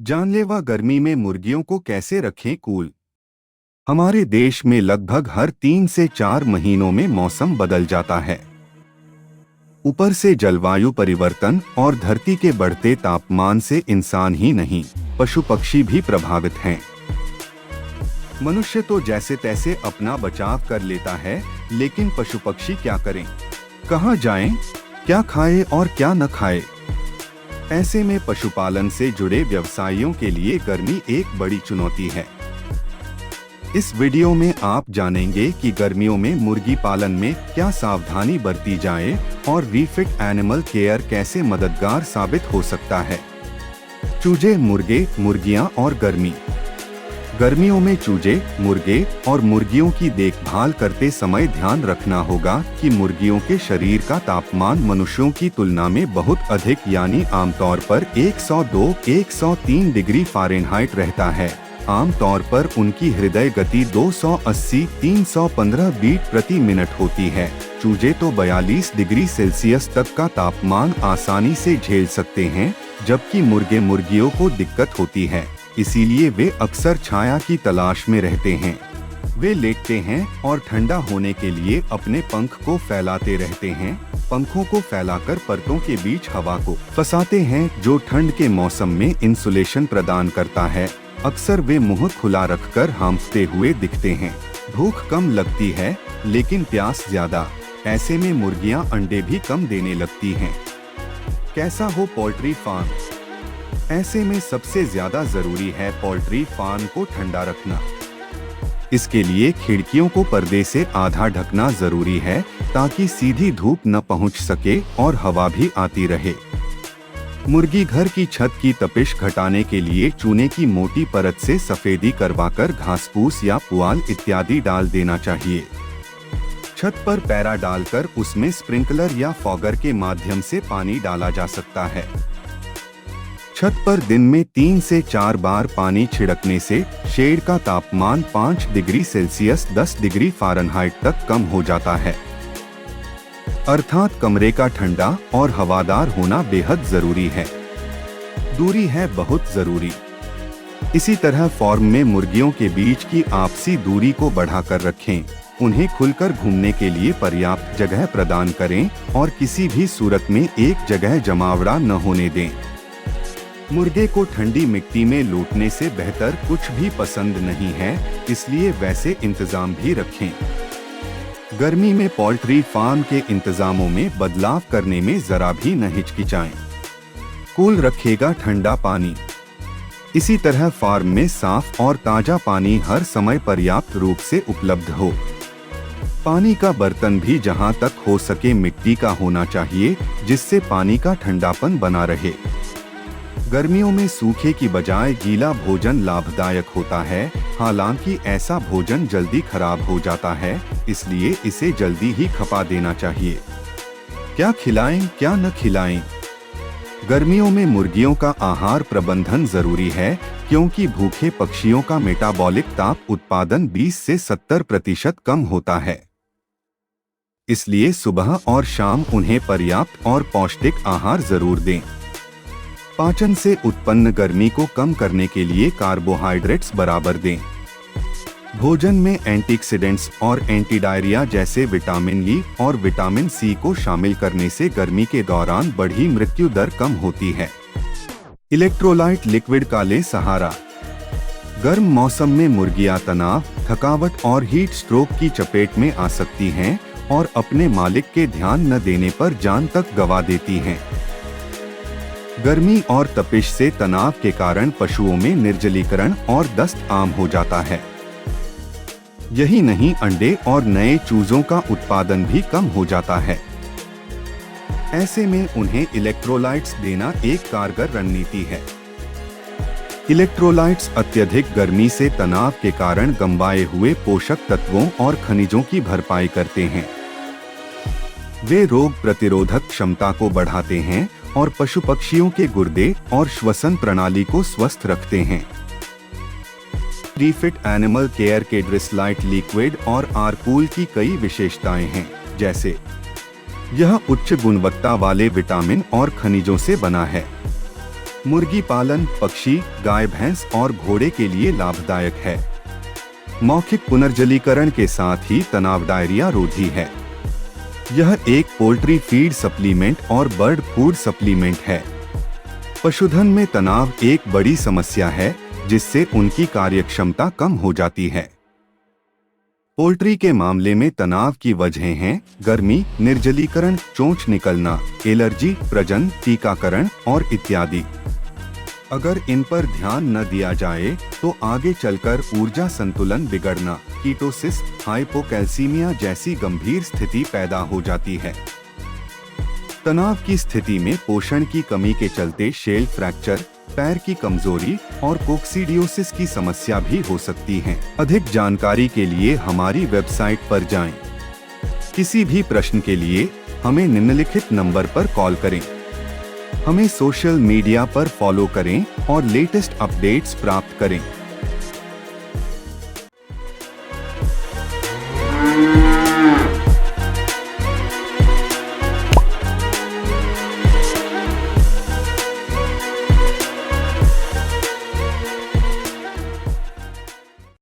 जानलेवा गर्मी में मुर्गियों को कैसे रखें कूल। हमारे देश में लगभग हर 3 से 4 महीनों में मौसम बदल जाता है। ऊपर से जलवायु परिवर्तन और धरती के बढ़ते तापमान से इंसान ही नहीं, पशु पक्षी भी प्रभावित हैं। मनुष्य तो जैसे तैसे अपना बचाव कर लेता है, लेकिन पशु पक्षी क्या करें, कहां जाएं, क्या खाएं और क्या न खाएं। ऐसे में पशुपालन से जुड़े व्यवसायियों के लिए गर्मी एक बड़ी चुनौती है। इस वीडियो में आप जानेंगे कि गर्मियों में मुर्गी पालन में क्या सावधानी बरती जाए और रीफिट एनिमल केयर कैसे मददगार साबित हो सकता है। चूजे, मुर्गे, मुर्गियां और गर्मी। गर्मियों में चूजे, मुर्गे और मुर्गियों की देखभाल करते समय ध्यान रखना होगा कि मुर्गियों के शरीर का तापमान मनुष्यों की तुलना में बहुत अधिक यानी आमतौर पर 102-103 डिग्री फ़ारेनहाइट रहता है। आमतौर पर उनकी हृदय गति 280-315 बीट प्रति मिनट होती है। चूजे तो 42 डिग्री सेल्सियस तक का तापमान आसानी से झेल सकते हैं, जबकि मुर्गे मुर्गियों को दिक्कत होती है, इसीलिए वे अक्सर छाया की तलाश में रहते हैं। वे लेटते हैं और ठंडा होने के लिए अपने पंख को फैलाते रहते हैं। पंखों को फैलाकर परतों के बीच हवा को फंसाते हैं, जो ठंड के मौसम में इंसुलेशन प्रदान करता है। अक्सर वे मुंह खुला रखकर हांफते हुए दिखते हैं। भूख कम लगती है, लेकिन प्यास ज्यादा। ऐसे में मुर्गियां अंडे भी कम देने लगती हैं। कैसा हो पोल्ट्री फार्म। ऐसे में सबसे ज्यादा जरूरी है पोल्ट्री फार्म को ठंडा रखना। इसके लिए खिड़कियों को पर्दे से आधा ढकना जरूरी है, ताकि सीधी धूप न पहुंच सके और हवा भी आती रहे। मुर्गी घर की छत की तपिश घटाने के लिए चूने की मोटी परत से सफेदी करवाकर घासपूस या पुआल इत्यादि डाल देना चाहिए। छत पर पैरा डालकर उसमें स्प्रिंकलर या फॉगर के माध्यम से पानी डाला जा सकता है। छत पर दिन में 3 से 4 बार पानी छिड़कने से शेड का तापमान 5 डिग्री सेल्सियस 10 डिग्री फ़ारेनहाइट तक कम हो जाता है। अर्थात कमरे का ठंडा और हवादार होना बेहद जरूरी है। दूरी है बहुत जरूरी। इसी तरह फार्म में मुर्गियों के बीच की आपसी दूरी को बढ़ाकर रखें। उन्हें खुलकर घूमने के लिए पर्याप्त जगह प्रदान करें और किसी भी सूरत में एक जगह जमावड़ा न होने दें। मुर्गे को ठंडी मिट्टी में लौटने से बेहतर कुछ भी पसंद नहीं है, इसलिए वैसे इंतजाम भी रखें। गर्मी में पोल्ट्री फार्म के इंतजामों में बदलाव करने में जरा भी न हिचकिचाएं। कूल रखेगा ठंडा पानी। इसी तरह फार्म में साफ और ताजा पानी हर समय पर्याप्त रूप से उपलब्ध हो। पानी का बर्तन भी जहां तक हो सके मिट्टी का होना चाहिए, जिससे पानी का ठंडापन बना रहे। गर्मियों में सूखे की बजाय गीला भोजन लाभदायक होता है, हालांकि ऐसा भोजन जल्दी खराब हो जाता है, इसलिए इसे जल्दी ही खपा देना चाहिए। क्या खिलाएं, क्या न खिलाएं। गर्मियों में मुर्गियों का आहार प्रबंधन जरूरी है, क्योंकि भूखे पक्षियों का मेटाबॉलिक ताप उत्पादन 20 से 70% कम होता है। इसलिए सुबह और शाम उन्हें पर्याप्त और पौष्टिक आहार जरूर दें। पाचन से उत्पन्न गर्मी को कम करने के लिए कार्बोहाइड्रेट्स बराबर दें। भोजन में एंटीऑक्सीडेंट्स और एंटीडायरिया जैसे विटामिन ई और विटामिन सी को शामिल करने से गर्मी के दौरान बढ़ी मृत्यु दर कम होती है। इलेक्ट्रोलाइट लिक्विड का ले सहारा। गर्म मौसम में मुर्गियां तनाव, थकावट और हीट स्ट्रोक की चपेट में आ सकती हैं और अपने मालिक के ध्यान न देने पर जान तक गंवा देती हैं। गर्मी और तपिश से तनाव के कारण पशुओं में निर्जलीकरण और दस्त आम हो जाता है। यही नहीं, अंडे और नए चूजों का उत्पादन भी कम हो जाता है। ऐसे में उन्हें इलेक्ट्रोलाइट्स देना एक कारगर रणनीति है। इलेक्ट्रोलाइट्स अत्यधिक गर्मी से तनाव के कारण गंवाए हुए पोषक तत्वों और खनिजों की भरपाई करते हैं। वे रोग प्रतिरोधक क्षमता को बढ़ाते हैं और पशु पक्षियों के गुर्दे और श्वसन प्रणाली को स्वस्थ रखते हैं। रीफिट एनिमल केयर के ड्रिसलाइट लिक्विड और आरकूल की कई विशेषताएं हैं, जैसे यह उच्च गुणवत्ता वाले विटामिन और खनिजों से बना है। मुर्गी पालन पक्षी, गाय भैंस और घोड़े के लिए लाभदायक है। मौखिक पुनर्जलीकरण के साथ ही तनाव डायरिया रोधी है। यह एक पोल्ट्री फीड सप्लीमेंट और बर्ड फूड सप्लीमेंट है। पशुधन में तनाव एक बड़ी समस्या है, जिससे उनकी कार्यक्षमता कम हो जाती है। पोल्ट्री के मामले में तनाव की वजहें हैं गर्मी, निर्जलीकरण, चोंच निकलना, एलर्जी, प्रजनन, टीकाकरण और इत्यादि। अगर इन पर ध्यान न दिया जाए तो आगे चलकर ऊर्जा संतुलन बिगड़ना, कीटोसिस, हाइपोकैल्सीमिया जैसी गंभीर स्थिति पैदा हो जाती है। तनाव की स्थिति में पोषण की कमी के चलते शेल फ्रैक्चर, पैर की कमजोरी और कोक्सीडियोसिस की समस्या भी हो सकती है। अधिक जानकारी के लिए हमारी वेबसाइट पर जाएं। किसी भी प्रश्न के लिए हमें निम्नलिखित नंबर पर कॉल करें। हमें सोशल मीडिया पर फॉलो करें और लेटेस्ट अपडेट्स प्राप्त करें।